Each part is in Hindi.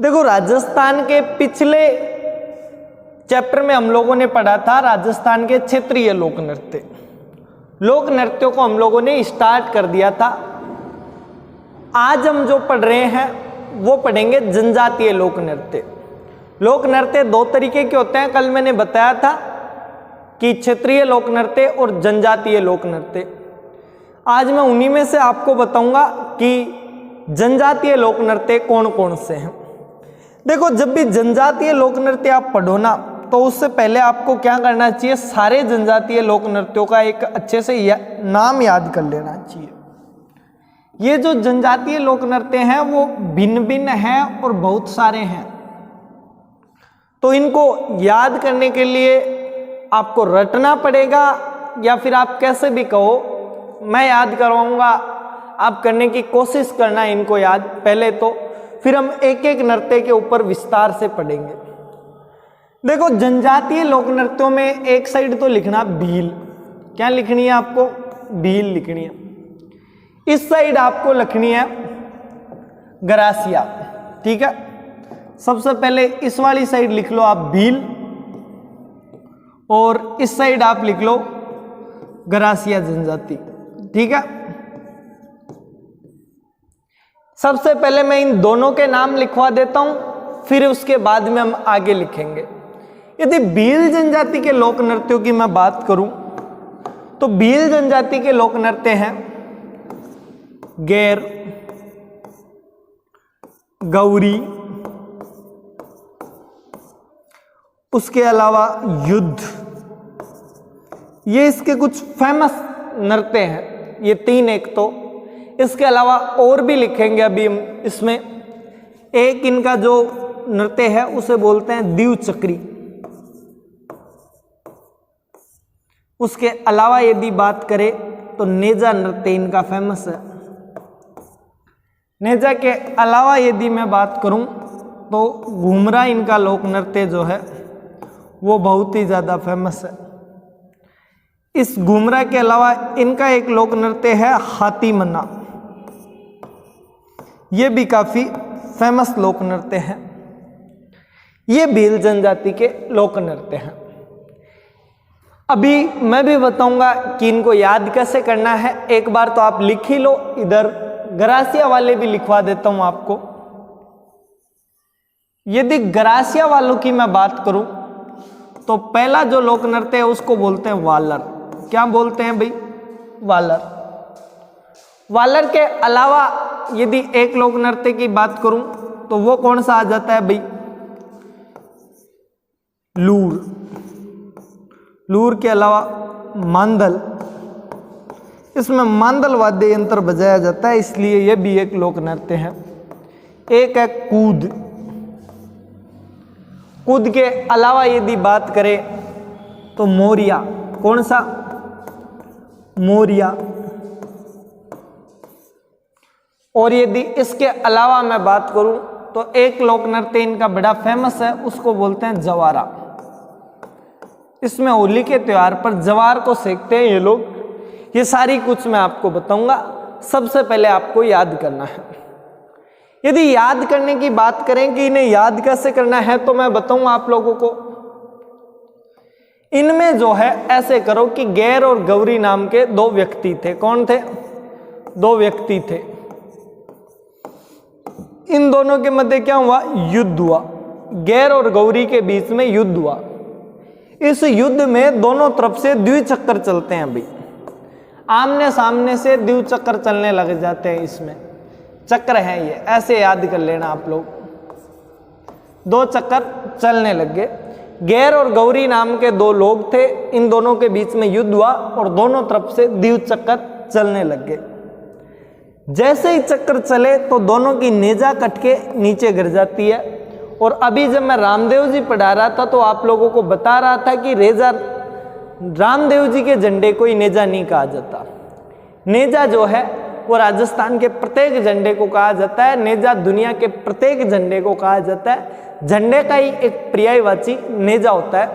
देखो, राजस्थान के पिछले चैप्टर में हम लोगों ने पढ़ा था राजस्थान के क्षेत्रीय लोक नृत्य। लोक नृत्यों को हम लोगों ने स्टार्ट कर दिया था। आज हम जो पढ़ रहे हैं वो पढ़ेंगे जनजातीय लोक नृत्य। लोक नृत्य दो तरीके के होते हैं, कल मैंने बताया था कि क्षेत्रीय लोक नृत्य और जनजातीय लोक नृत्य। आज मैं उन्हीं में से आपको बताऊंगा कि जनजातीय लोक नृत्य कौन कौन से हैं। देखो, जब भी जनजातीय लोक नृत्य आप पढ़ो ना, तो उससे पहले आपको क्या करना चाहिए, सारे जनजातीय लोक नृत्यों का एक अच्छे से नाम याद कर लेना चाहिए। ये जो जनजातीय लोक नृत्य हैं वो भिन्न भिन्न हैं और बहुत सारे हैं, तो इनको याद करने के लिए आपको रटना पड़ेगा, या फिर आप कैसे भी कहो, मैं याद करवाऊंगा, आप करने की कोशिश करना इनको याद पहले तो, फिर हम एक एक नृत्य के ऊपर विस्तार से पढ़ेंगे। देखो, जनजातीय लोक नृत्यों में एक साइड तो लिखना भील, क्या लिखनी है आपको, भील लिखनी है। इस साइड आपको लिखनी है गरासिया, ठीक है। सबसे पहले इस वाली साइड लिख लो आप भील, और इस साइड आप लिख लो गरासिया जनजाति, ठीक है। सबसे पहले मैं इन दोनों के नाम लिखवा देता हूं, फिर उसके बाद में हम आगे लिखेंगे। यदि भील जनजाति के लोक नृत्यों की मैं बात करूं, तो भील जनजाति के लोक नृत्य हैं गैर, गौरी, उसके अलावा युद्ध, ये इसके कुछ फेमस नृत्य हैं, ये तीन एक तो। इसके अलावा और भी लिखेंगे अभी हम इसमें। एक इनका जो नृत्य है उसे बोलते हैं द्विचक्री। उसके अलावा यदि बात करें तो नेजा नृत्य इनका फेमस है। नेजा के अलावा यदि मैं बात करूं तो घूमरा इनका लोक नृत्य जो है वो बहुत ही ज़्यादा फेमस है। इस घूमरा के अलावा इनका एक लोक नृत्य है हाथी मन्ना, ये भी काफ़ी फेमस लोक नृत्य हैं। ये भील जनजाति के लोक नृत्य हैं। अभी मैं भी बताऊंगा कि इनको याद कैसे करना है। एक बार तो आप लिख ही लो, इधर गरासिया वाले भी लिखवा देता हूं आपको। यदि गरासिया वालों की मैं बात करूं तो पहला जो लोक नृत्य है उसको बोलते हैं वालर। क्या बोलते हैं भाई, वालर। वालर के अलावा यदि एक लोक नृत्य की बात करूं तो वो कौन सा आ जाता है भाई, लूर। लूर के अलावा मांदल, इसमें मांदल वाद्य यंत्र बजाया जाता है, इसलिए यह भी एक लोक नृत्य है। एक है कूद। कूद के अलावा यदि बात करें तो मोरिया। कौन सा, मोरिया। और यदि इसके अलावा मैं बात करूं तो एक लोक नृत्य इनका बड़ा फेमस है, उसको बोलते हैं जवारा। इसमें होली के त्योहार पर जवार को सेकते हैं ये लोग। ये सारी कुछ मैं आपको बताऊंगा। सबसे पहले आपको याद करना है। यदि याद करने की बात करें कि इन्हें याद कैसे करना है, तो मैं बताऊंगा आप लोगों को। इनमें जो है ऐसे करो कि गैर और गौरी नाम के दो व्यक्ति थे। कौन थे, दो व्यक्ति थे। इन दोनों के मध्य क्या हुआ, युद्ध हुआ। गैर और गौरी के बीच में युद्ध हुआ। इस युद्ध में दोनों तरफ से द्विचक्र चलते हैं भाई, आमने सामने से द्विचक्र चलने लग जाते हैं। इसमें चक्र है ये, ऐसे याद कर लेना आप लोग। दो चक्कर चलने लग गए। गैर और गौरी नाम के दो लोग थे, इन दोनों के बीच में युद्ध हुआ और दोनों तरफ से द्विचक्र चलने लग गए। जैसे ही चक्कर चले तो दोनों की नेजा कट के नीचे गिर जाती है। और अभी जब मैं रामदेव जी पढ़ा रहा था तो आप लोगों को बता रहा था कि रेजा, रामदेव जी के झंडे को ही नेजा नहीं कहा जाता। नेजा जो है वो राजस्थान के प्रत्येक झंडे को कहा जाता है। नेजा दुनिया के प्रत्येक झंडे को कहा जाता है। झंडे का ही एक पर्यायवाची नेजा होता है।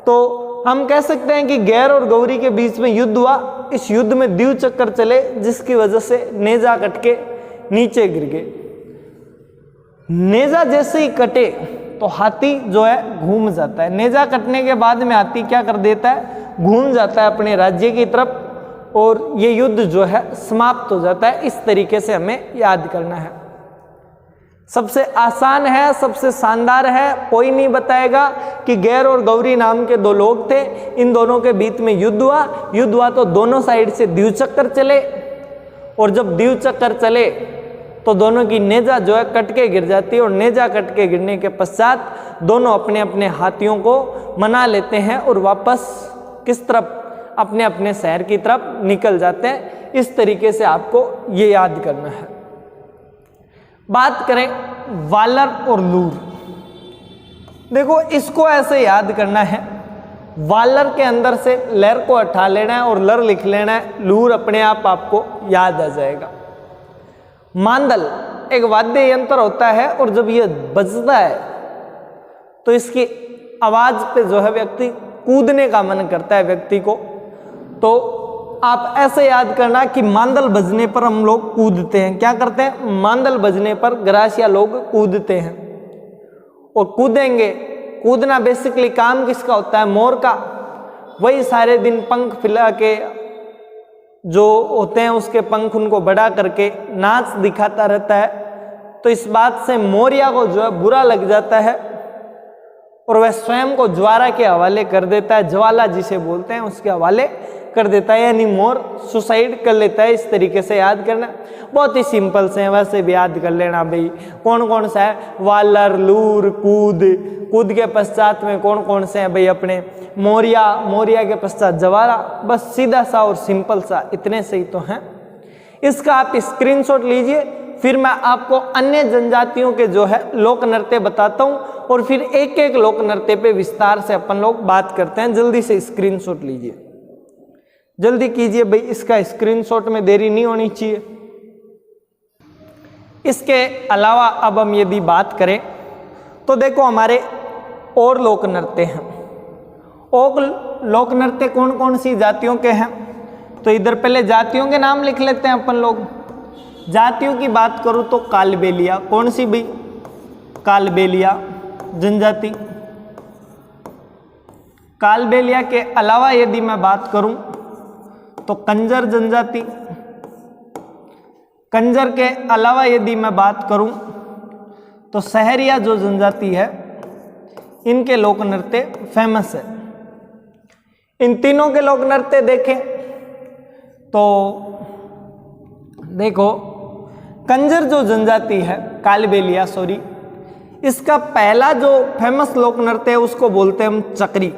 तो हम कह सकते हैं कि गैर और गौरी के बीच में युद्ध हुआ। इस युद्ध में द्विचक्र चले, जिसकी वजह से नेजा कट के नीचे गिर गए। नेजा जैसे ही कटे तो हाथी जो है घूम जाता है। नेजा कटने के बाद में हाथी क्या कर देता है, घूम जाता है अपने राज्य की तरफ और ये युद्ध जो है समाप्त हो जाता है। इस तरीके से हमें याद करना है। सबसे आसान है, सबसे शानदार है। कोई नहीं बताएगा कि गैर और गौरी नाम के दो लोग थे, इन दोनों के बीच में युद्ध हुआ तो दोनों साइड से द्विचक्र चले और जब द्विचक्र चले तो दोनों की नेजा जो है कट के गिर जाती है और नेजा कट के गिरने के पश्चात दोनों अपने अपने हाथियों को मना लेते हैं और वापस किस तरफ, अपने अपने शहर की तरफ निकल जाते हैं। इस तरीके से आपको ये याद करना है। बात करें वालर और लूर, देखो इसको ऐसे याद करना है। वालर के अंदर से लर को हटा लेना है और लर लिख लेना है, लूर अपने आप आपको याद आ जाएगा। मांदल एक वाद्य यंत्र होता है और जब ये बजता है तो इसकी आवाज पे जो है व्यक्ति कूदने का मन करता है व्यक्ति को। तो आप ऐसे याद करना कि मांदल बजने पर हम लोग कूदते हैं। क्या करते हैं, मांदल बजने पर ग्रासिया लोग कूदते हैं और कूदेंगे। कूदना बेसिकली काम किसका होता है, मोर का। वही सारे दिन पंख फैला के जो होते हैं उसके पंख उनको बड़ा करके नाच दिखाता रहता है। तो इस बात से मोरिया को जो है बुरा लग जाता है और वह स्वयं को ज्वाला के हवाले कर देता है, ज्वाला जिसे बोलते हैं उसके हवाले कर देता है, यानी मोर सुसाइड कर लेता है। इस तरीके से याद करना, बहुत ही सिंपल से है, वैसे भी याद कर लेना भाई कौन कौन सा है, वालर, लूर, कूद के पश्चात में कौन कौन से हैं भाई अपने मोरिया के पश्चात ज्वाला। बस सीधा सा और सिंपल सा, इतने से ही तो हैं। इसका आप स्क्रीनशॉट लीजिए, फिर मैं आपको अन्य जनजातियों के जो है लोक नृत्य बताता हूँ और फिर एक एक लोक नृत्य पे विस्तार से अपन लोग बात करते हैं। जल्दी से स्क्रीनशॉट लीजिए, जल्दी कीजिए भाई, इसका स्क्रीनशॉट में देरी नहीं होनी चाहिए। इसके अलावा अब हम यदि बात करें तो देखो हमारे और लोक नृत्य हैं। और लोक नृत्य कौन कौन सी जातियों के हैं, तो इधर पहले जातियों के नाम लिख लेते हैं अपन लोग। जातियों की बात करूं तो कालबेलिया, कौन सी भाई, कालबेलिया जनजाति। कालबेलिया के अलावा यदि मैं बात करूं तो कंजर जनजाति। कंजर के अलावा यदि मैं बात करूं तो सहरिया जो जनजाति है, इनके लोक नृत्य फेमस है। इन तीनों के लोक नृत्य देखें तो देखो कंजर जो जनजाति है, कालबेलिया सॉरी, इसका पहला जो फेमस लोक नृत्य है उसको बोलते हैं हम चक्री।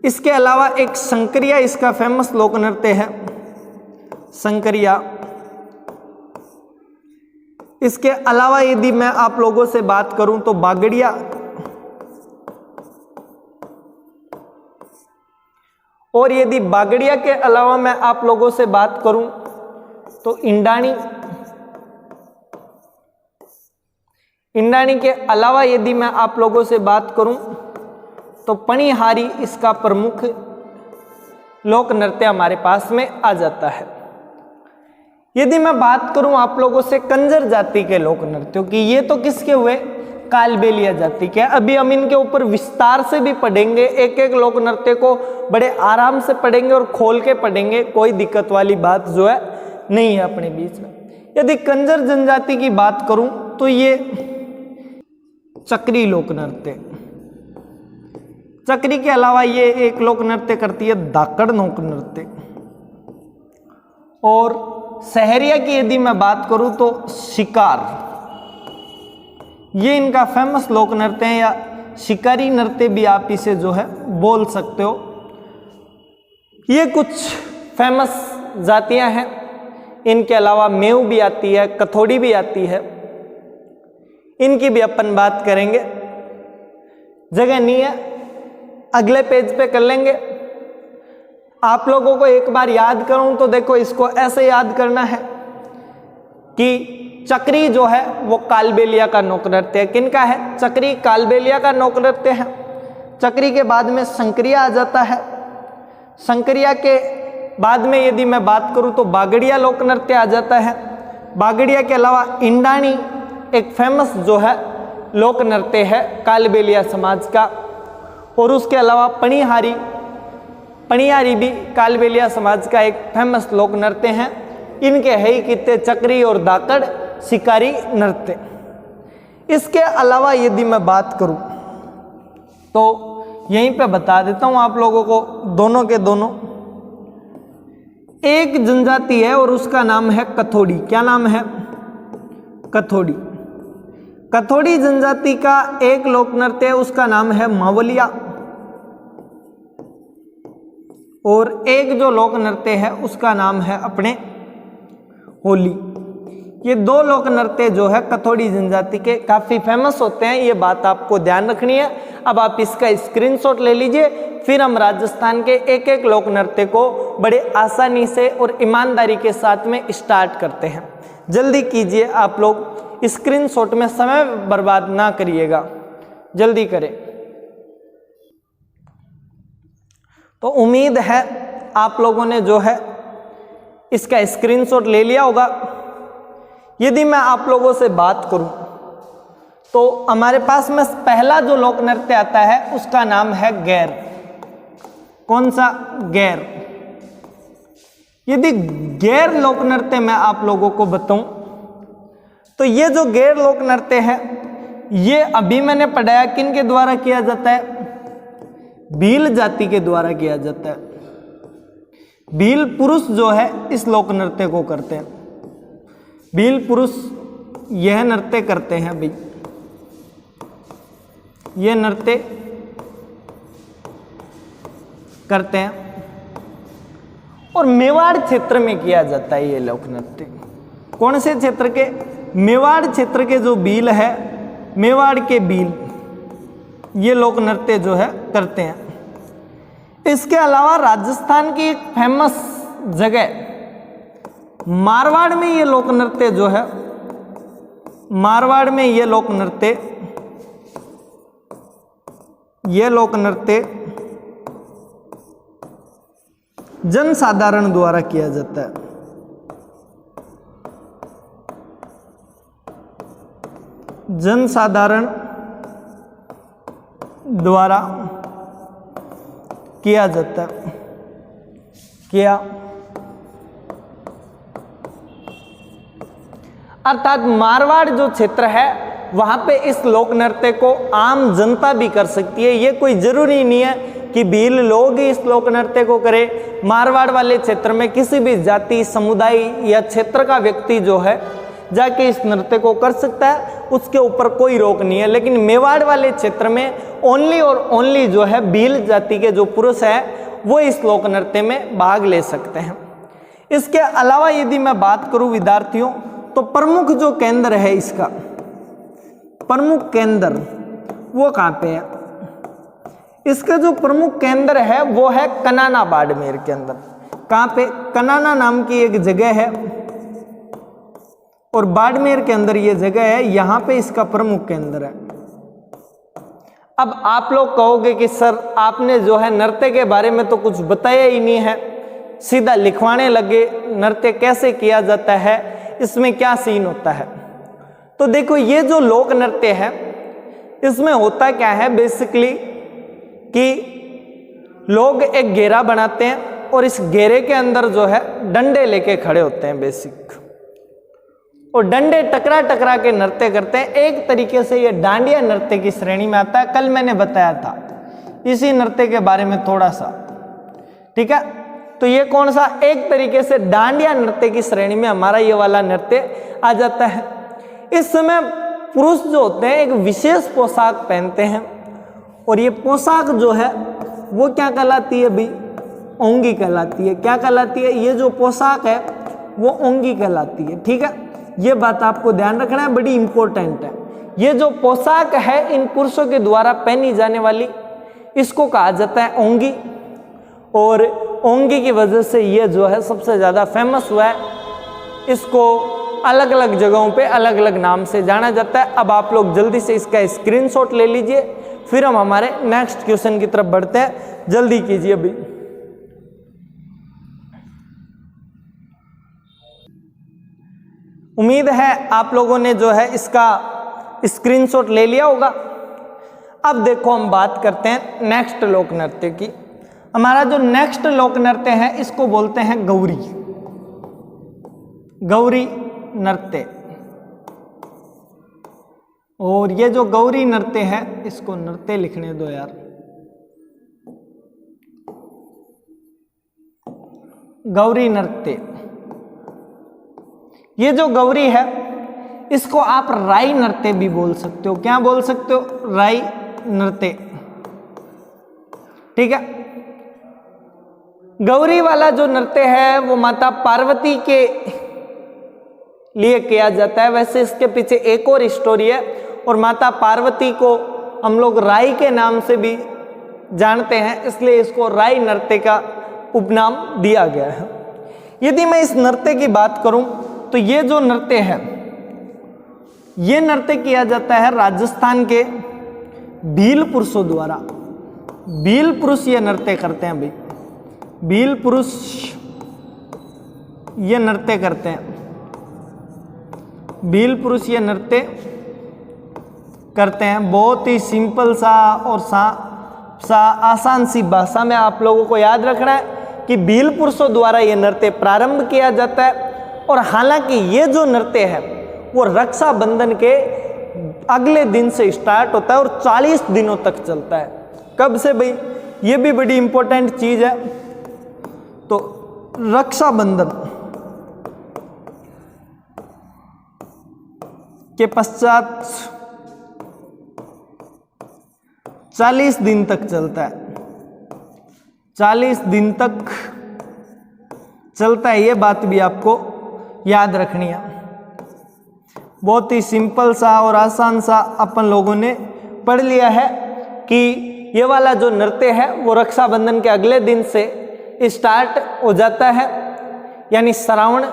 इसके अलावा एक संकरिया इसका फेमस लोक नृत्य है, संकरिया। इसके अलावा यदि मैं आप लोगों से बात करूं तो बागड़िया, और यदि बागड़िया के अलावा मैं आप लोगों से बात करूं तो इंडानी। इंडानी के अलावा यदि मैं आप लोगों से बात करूं तो पणिहारी इसका प्रमुख लोक नृत्य हमारे पास में आ जाता है। यदि मैं बात करूं आप लोगों से कंजर जाति के लोक नृत्यों की, ये तो किसके हुए, कालबेलिया जाति के। अभी हम इनके ऊपर विस्तार से भी पढ़ेंगे, एक एक लोक नृत्य को बड़े आराम से पढ़ेंगे और खोल के पढ़ेंगे, कोई दिक्कत वाली बात जो है नहीं है अपने बीच में। यदि कंजर जनजाति की बात करूं तो ये चक्री लोक नृत्य। चक्री के अलावा ये एक लोक नृत्य करती है धाकड़ लोक नृत्य। और सहरिया की यदि मैं बात करूं तो शिकार, ये इनका फेमस लोक नृत्य है, या शिकारी नृत्य भी आप इसे जो है बोल सकते हो। ये कुछ फेमस जातियां हैं। इनके अलावा मेव भी आती है, कथोड़ी भी आती है, इनकी भी अपन बात करेंगे। जगह नहीं है, अगले पेज पे कर लेंगे। आप लोगों को एक बार याद करूं तो देखो इसको ऐसे याद करना है कि चक्री जो है वो कालबेलिया का लोक नृत्य है। किनका है, चक्री कालबेलिया का लोक नृत्य है। चक्री के बाद में संकरिया आ जाता है। संकरिया के बाद में यदि मैं बात करूं तो बागड़िया लोक नृत्य आ जाता है। बागड़िया के अलावा इंडानी एक फेमस जो है लोक नृत्य है कालबेलिया समाज का, और उसके अलावा पणियारी भी कालबेलिया समाज का एक फेमस लोक नृत्य है। इनके है ही कित्ते चक्री और दाकड़ शिकारी नृत्य। इसके अलावा यदि मैं बात करूं तो यहीं पे बता देता हूं आप लोगों को, दोनों के दोनों एक जनजाति है और उसका नाम है कथोड़ी। क्या नाम है? कथोड़ी। कथोड़ी जनजाति का एक लोक नृत्य है, उसका नाम है मावलिया, और एक जो लोक नृत्य है उसका नाम है अपने होली। ये दो लोक नृत्य जो है कथोड़ी जनजाति के काफी फेमस होते हैं, ये बात आपको ध्यान रखनी है। अब आप इसका स्क्रीनशॉट ले लीजिए, फिर हम राजस्थान के एक एक लोक नृत्य को बड़े आसानी से और ईमानदारी के साथ में स्टार्ट करते हैं। जल्दी कीजिए आप लोग, स्क्रीनशॉट में समय बर्बाद ना करिएगा, जल्दी करें। तो उम्मीद है आप लोगों ने जो है इसका स्क्रीनशॉट ले लिया होगा। यदि मैं आप लोगों से बात करूं तो हमारे पास में पहला जो लोक नृत्य आता है उसका नाम है गैर। कौन सा? गैर। यदि गैर लोक नृत्य मैं आप लोगों को बताऊं तो ये जो गैर लोक नृत्य है ये अभी मैंने पढ़ाया किन के द्वारा किया जाता है? भील जाति के द्वारा किया जाता है। भील पुरुष जो है इस लोक नृत्य को करते हैं। भील पुरुष यह नृत्य करते हैं भाई, यह नृत्य करते हैं और मेवाड़ क्षेत्र में किया जाता है ये लोक नृत्य। कौन से क्षेत्र के? मेवाड़ क्षेत्र के जो भील है, मेवाड़ के भील ये लोक नृत्य जो है करते हैं। इसके अलावा राजस्थान की एक फेमस जगह मारवाड़ में ये लोक नृत्य जो है, मारवाड़ में ये लोक नृत्य जनसाधारण द्वारा किया जाता है। जनसाधारण द्वारा किया जाता है। क्या? अर्थात मारवाड़ जो क्षेत्र है वहां पे इस लोक नृत्य को आम जनता भी कर सकती है। ये कोई जरूरी नहीं है कि भील लोग ही इस लोक नृत्य को करें। मारवाड़ वाले क्षेत्र में किसी भी जाति, समुदाय या क्षेत्र का व्यक्ति जो है जाके इस नृत्य को कर सकता है, उसके ऊपर कोई रोक नहीं है। लेकिन मेवाड़ वाले क्षेत्र में ओनली और ओनली जो है भील जाति के जो पुरुष है वो इस लोक नृत्य में भाग ले सकते हैं। इसके अलावा यदि मैं बात करूं विद्यार्थियों तो प्रमुख जो केंद्र है इसका, प्रमुख केंद्र वो कहाँ पे है? इसका जो प्रमुख केंद्र है वो है कनाना बाड़मेर के अंदर। कहाँ पे? कनाना नाम की एक जगह है और बाड़मेर के अंदर ये जगह है, यहाँ पे इसका प्रमुख केंद्र है। अब आप लोग कहोगे कि सर आपने जो है नृत्य के बारे में तो कुछ बताया ही नहीं है, सीधा लिखवाने लगे नृत्य कैसे किया जाता है, इसमें क्या सीन होता है। तो देखो ये जो लोक नृत्य है इसमें होता क्या है बेसिकली कि लोग एक घेरा बनाते हैं और इस घेरे के अंदर जो है डंडे लेके खड़े होते हैं बेसिक, और डंडे टकरा टकरा के नृत्य करते हैं। एक तरीके से ये डांडिया नृत्य की श्रेणी में आता है। कल मैंने बताया था इसी नृत्य के बारे में थोड़ा सा, ठीक है। तो ये कौन सा? एक तरीके से डांडिया नृत्य की श्रेणी में हमारा ये वाला नृत्य आ जाता है। इस समय पुरुष जो होते हैं एक विशेष पोशाक पहनते हैं और ये पोशाक जो है वो क्या कहलाती है भाई? ओंगी कहलाती है। क्या कहलाती है? ये जो पोशाक है वो ओंगी कहलाती है, ठीक है। ये बात आपको ध्यान रखना है, बड़ी इंपॉर्टेंट है। ये जो पोशाक है इन पुरुषों के द्वारा पहनी जाने वाली, इसको कहा जाता है ओंगी, और ओंगी की वजह से ये जो है सबसे ज़्यादा फेमस हुआ है। इसको अलग अलग जगहों पे अलग अलग नाम से जाना जाता है। अब आप लोग जल्दी से इसका स्क्रीनशॉट ले लीजिए, फिर हम हमारे नेक्स्ट क्वेश्चन की तरफ बढ़ते हैं। जल्दी कीजिए अभी। उम्मीद है आप लोगों ने जो है इसका स्क्रीनशॉट ले लिया होगा। अब देखो हम बात करते हैं नेक्स्ट लोक नृत्य की। हमारा जो नेक्स्ट लोक नृत्य है इसको बोलते हैं गौरी, गौरी नृत्य। और ये जो गौरी नृत्य है इसको नृत्य लिखने दो यार। गौरी नृत्य, ये जो गौरी है इसको आप राई नृत्य भी बोल सकते हो। क्या बोल सकते हो? राई नृत्य। ठीक है। गौरी वाला जो नृत्य है वो माता पार्वती के लिए किया जाता है। वैसे इसके पीछे एक और स्टोरी है, और माता पार्वती को हम लोग राई के नाम से भी जानते हैं, इसलिए इसको राई नृत्य का उपनाम दिया गया है। यदि मैं इस नृत्य की बात करूं तो ये जो नृत्य है ये नृत्य किया जाता है राजस्थान के भील पुरुषों द्वारा। भील पुरुष ये नृत्य करते हैं भाई, भील पुरुष ये नृत्य करते हैं। भील पुरुष ये नृत्य करते हैं। बहुत ही सिंपल सा और आसान सी भाषा में आप लोगों को याद रखना है कि भील पुरुषों द्वारा ये नृत्य प्रारंभ किया जाता है। और हालांकि ये जो नृत्य है वो रक्षाबंधन के अगले दिन से स्टार्ट होता है और 40 दिनों तक चलता है। कब से भाई? ये भी बड़ी इंपॉर्टेंट चीज है। तो रक्षाबंधन के पश्चात 40 दिन तक चलता है। 40 दिन तक चलता है, ये बात भी आपको याद रखनी है। बहुत ही सिंपल सा और आसान सा अपन लोगों ने पढ़ लिया है कि ये वाला जो नृत्य है वो रक्षाबंधन के अगले दिन से स्टार्ट हो जाता है, यानी श्रावण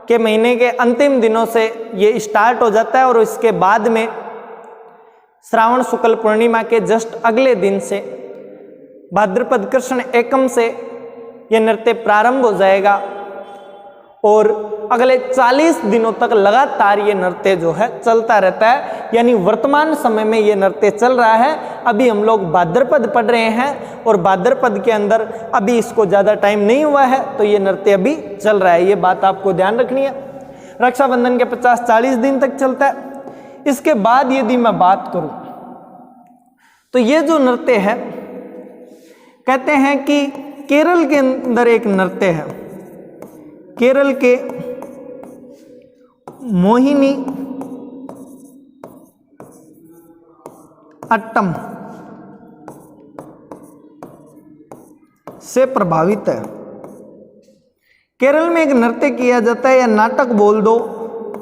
के महीने के अंतिम दिनों से ये स्टार्ट हो जाता है। और इसके बाद में श्रावण शुक्ल पूर्णिमा के जस्ट अगले दिन से भाद्रपद कृष्ण एकम से ये नृत्य प्रारंभ हो जाएगा और अगले 40 दिनों तक लगातार ये नृत्य जो है चलता रहता है। यानी वर्तमान समय में ये नृत्य चल रहा है। अभी हम लोग भाद्रपद पढ़ रहे हैं और भाद्रपद के अंदर अभी इसको ज़्यादा टाइम नहीं हुआ है, तो ये नृत्य अभी चल रहा है। ये बात आपको ध्यान रखनी है। रक्षाबंधन के 50-40 दिन तक चलता है। इसके बाद यदि मैं बात करूं तो ये जो नृत्य है कहते हैं कि केरल के अंदर एक नृत्य है। केरल के मोहिनी अट्टम से प्रभावित है। केरल में एक नृत्य किया जाता है या नाटक बोल दो,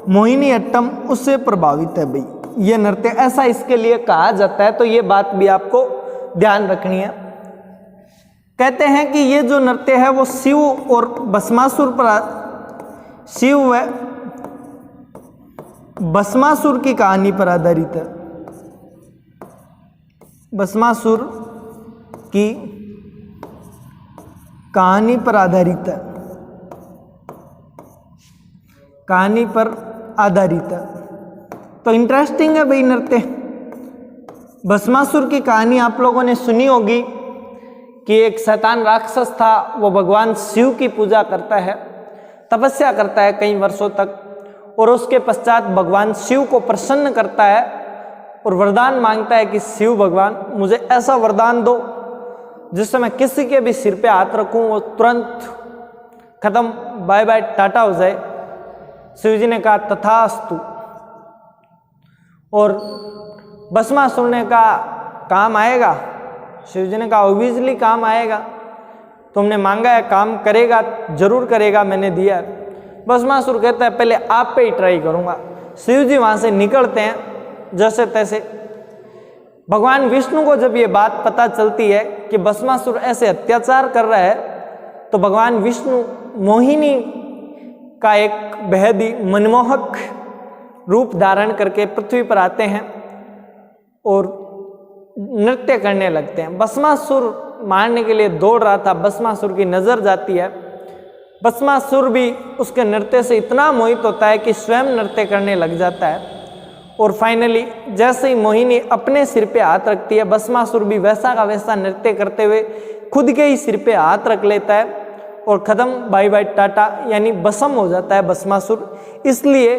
मोहिनी अट्टम, उससे प्रभावित है भाई ये नृत्य। ऐसा इसके लिए कहा जाता है, तो ये बात भी आपको ध्यान रखनी है। कहते हैं कि ये जो नृत्य है वो शिव और भस्मासुर पर, शिव व भस्मासुर की कहानी पर आधारित है। भस्मासुर की कहानी पर आधारित है, कहानी पर आधारित है। तो इंटरेस्टिंग है भाई नृत्य। भस्मासुर की कहानी आप लोगों ने सुनी होगी कि एक शैतान राक्षस था, वो भगवान शिव की पूजा करता है, तपस्या करता है कई वर्षों तक, और उसके पश्चात भगवान शिव को प्रसन्न करता है और वरदान मांगता है कि शिव भगवान मुझे ऐसा वरदान दो जिससे मैं किसी के भी सिर पे हाथ रखूं वो तुरंत खत्म, बाय बाय टाटा हो जाए। शिव जी ने कहा तथास्तु, और भस्मासुर ने कहा काम आएगा। शिव जी ने कहा ऑब्वियसली काम आएगा, तुमने मांगा है काम करेगा, जरूर करेगा, मैंने दिया है। भस्मासुर कहता है पहले आप पे ही ट्राई करूंगा। शिव जी वहां से निकलते हैं जैसे तैसे। भगवान विष्णु को जब ये बात पता चलती है कि भस्मासुर ऐसे अत्याचार कर रहा है, तो भगवान विष्णु मोहिनी का एक बेहद ही मनमोहक रूप धारण करके पृथ्वी पर आते हैं और नृत्य करने लगते हैं। भस्मासुर मारने के लिए दौड़ रहा था, भस्मासुर की नजर जाती है भस्मासुर भी उसके नृत्य से इतना मोहित होता है कि स्वयं नृत्य करने लग जाता है। और फाइनली जैसे ही मोहिनी अपने सिर पे हाथ रखती है, भस्मासुर भी वैसा का वैसा नृत्य करते हुए खुद के ही सिर पे हाथ रख लेता है और खत्म, बाय बाय टाटा, यानी भस्म हो जाता है भस्मासुर। इसलिए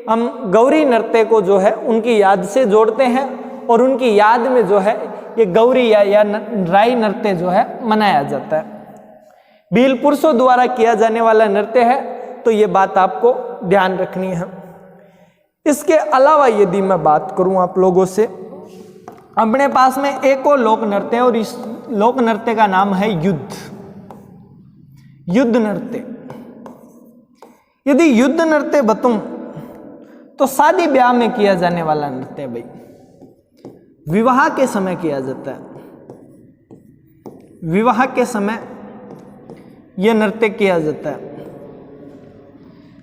हम गौरी नृत्य को जो है उनकी याद से जोड़ते हैं और उनकी याद में जो है ये गौरी या राई नृत्य जो है मनाया जाता है। भील पुरुषों द्वारा किया जाने वाला नृत्य है, तो ये बात आपको ध्यान रखनी है। इसके अलावा यदि मैं बात करूं आप लोगों से, अपने पास में एक और लोक नृत्य है और इस लोक नृत्य का नाम है युद्ध नृत्य। यदि युद्ध नृत्य बताऊं तो शादी ब्याह में किया जाने वाला नृत्य भाई, विवाह के समय किया जाता है। विवाह के समय यह नृत्य किया जाता है,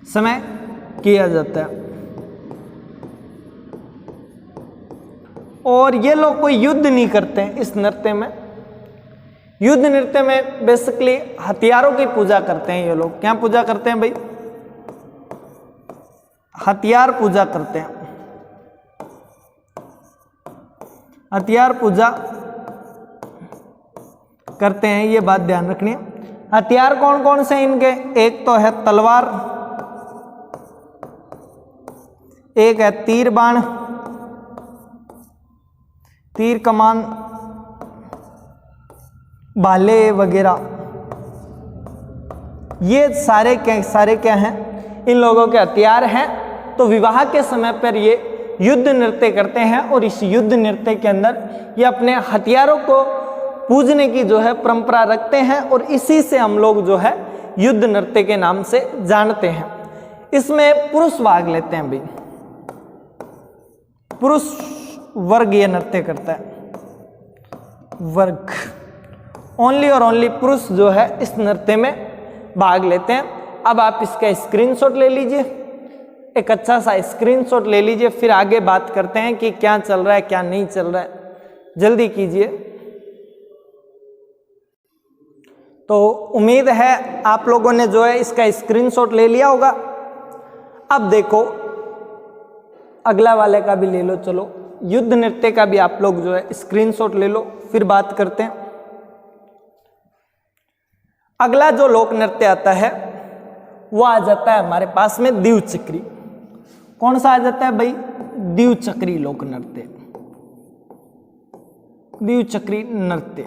समय किया जाता है। और ये लोग कोई युद्ध नहीं करते हैं इस नृत्य में। युद्ध नृत्य में बेसिकली हथियारों की पूजा करते हैं ये लोग। क्या पूजा करते हैं भाई? हथियार पूजा करते हैं। हथियार पूजा करते हैं, ये बात ध्यान रखनी है। हथियार कौन कौन से इनके? एक तो है तलवार, एक है तीर बाण, तीर कमान, भाले वगैरह। ये सारे क्या हैं? इन लोगों के हथियार हैं। तो विवाह के समय पर ये युद्ध नृत्य करते हैं और इस युद्ध नृत्य के अंदर ये अपने हथियारों को पूजने की जो है परंपरा रखते हैं और इसी से हम लोग जो है युद्ध नृत्य के नाम से जानते हैं। इसमें पुरुष भाग लेते हैं भाई, पुरुष वर्ग ये नृत्य करता है। वर्ग ओनली और ओनली पुरुष जो है इस नृत्य में भाग लेते हैं। अब आप इसका स्क्रीनशॉट ले लीजिए, एक अच्छा सा स्क्रीनशॉट ले लीजिए, फिर आगे बात करते हैं कि क्या चल रहा है क्या नहीं चल रहा है। जल्दी कीजिए। तो उम्मीद है आप लोगों ने जो है इसका स्क्रीनशॉट ले लिया होगा। अब देखो अगला वाले का भी ले लो, चलो युद्ध नृत्य का भी आप लोग जो है स्क्रीनशॉट ले लो, फिर बात करते हैं। अगला जो लोक नृत्य आता है वो आ जाता है हमारे पास में द्विचक्री। कौन सा आ जाता है भाई? द्विचक्री लोक नृत्य। द्विचक्री नृत्य।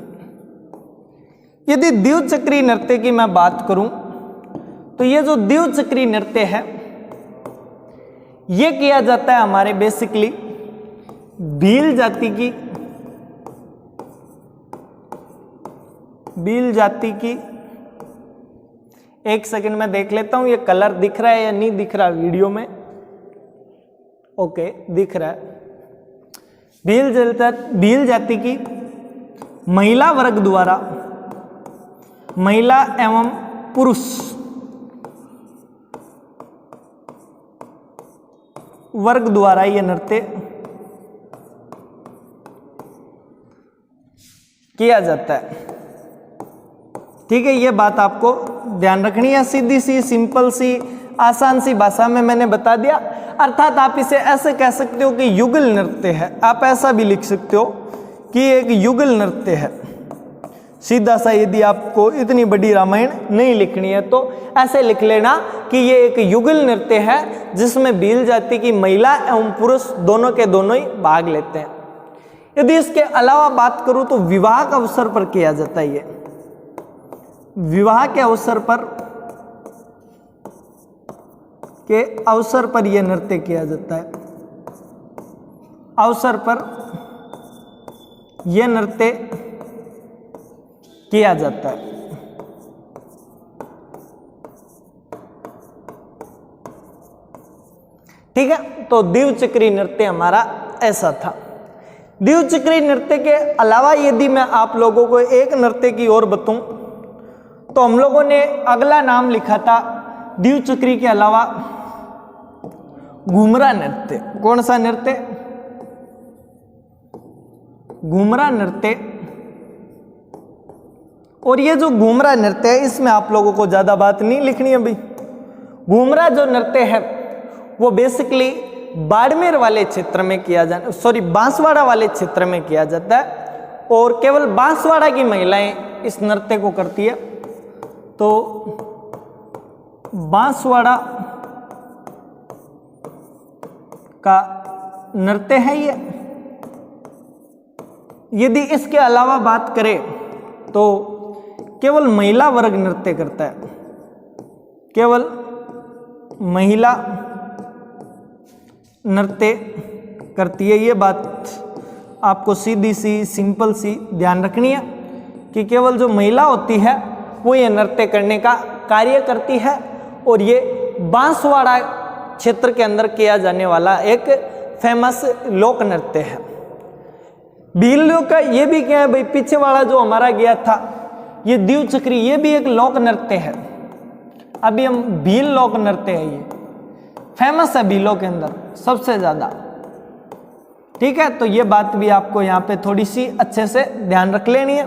यदि द्विचक्री नृत्य की मैं बात करूं तो ये जो द्विचक्री नृत्य है ये किया जाता है हमारे बेसिकली भील जाति की। एक सेकंड में देख लेता हूं ये कलर दिख रहा है या नहीं दिख रहा वीडियो में। ओके, दिख रहा है। भील जाति की महिला वर्ग द्वारा, महिला एवं पुरुष वर्ग द्वारा ये नृत्य किया जाता है। ठीक है, ये बात आपको ध्यान रखनी है। सीधी सी, सिंपल सी, आसान सी भाषा में मैंने बता दिया। अर्थात आप इसे ऐसे कह सकते हो कि युगल नृत्य है। आप ऐसा भी लिख सकते हो कि एक युगल नृत्य है। सीधा सा, यदि आपको इतनी बड़ी रामायण नहीं लिखनी है तो ऐसे लिख लेना कि ये एक युगल नृत्य है जिसमें भील जाति की महिला एवं पुरुष दोनों के दोनों ही भाग लेते हैं। यदि इसके अलावा बात करूं तो विवाह के अवसर पर किया जाता है। ये विवाह के अवसर पर यह नृत्य किया जाता है। अवसर पर यह नृत्य किया जाता है। ठीक है, तो द्विचक्री नृत्य हमारा ऐसा था। द्विचक्री नृत्य के अलावा यदि मैं आप लोगों को एक नृत्य की ओर बताऊं तो हम लोगों ने अगला नाम लिखा था द्विचक्री के अलावा घूमरा नृत्य। कौन सा नृत्य? घूमरा नृत्य और ये जो घूमरा नृत्य है इसमें आप लोगों को ज्यादा बात नहीं लिखनी है भाई। घूमरा जो नृत्य है वो बेसिकली बाड़मेर वाले क्षेत्र में किया जाता, सॉरी बांसवाड़ा वाले क्षेत्र में किया जाता है और केवल बांसवाड़ा की महिलाएं इस नृत्य को करती है। तो बांसवाड़ा का नृत्य है ये। यदि इसके अलावा बात करें तो केवल महिला वर्ग नृत्य करता है, केवल महिला नृत्य करती है। ये बात आपको सीधी सी सिंपल सी ध्यान रखनी है कि केवल जो महिला होती है वो ये नृत्य करने का कार्य करती है और ये बांसवाड़ा क्षेत्र के अंदर किया जाने वाला एक फेमस लोक नृत्य है। भील लोक का ये भी क्या है भाई, पीछे वाला जो हमारा गया था ये दीव चक्री, ये भी एक लोक नृत्य है। अभी हम भील लोक नृत्य है, ये फेमस है भीलों के अंदर सबसे ज्यादा। ठीक है, तो ये बात भी आपको यहाँ पे थोड़ी सी अच्छे से ध्यान रख लेनी है।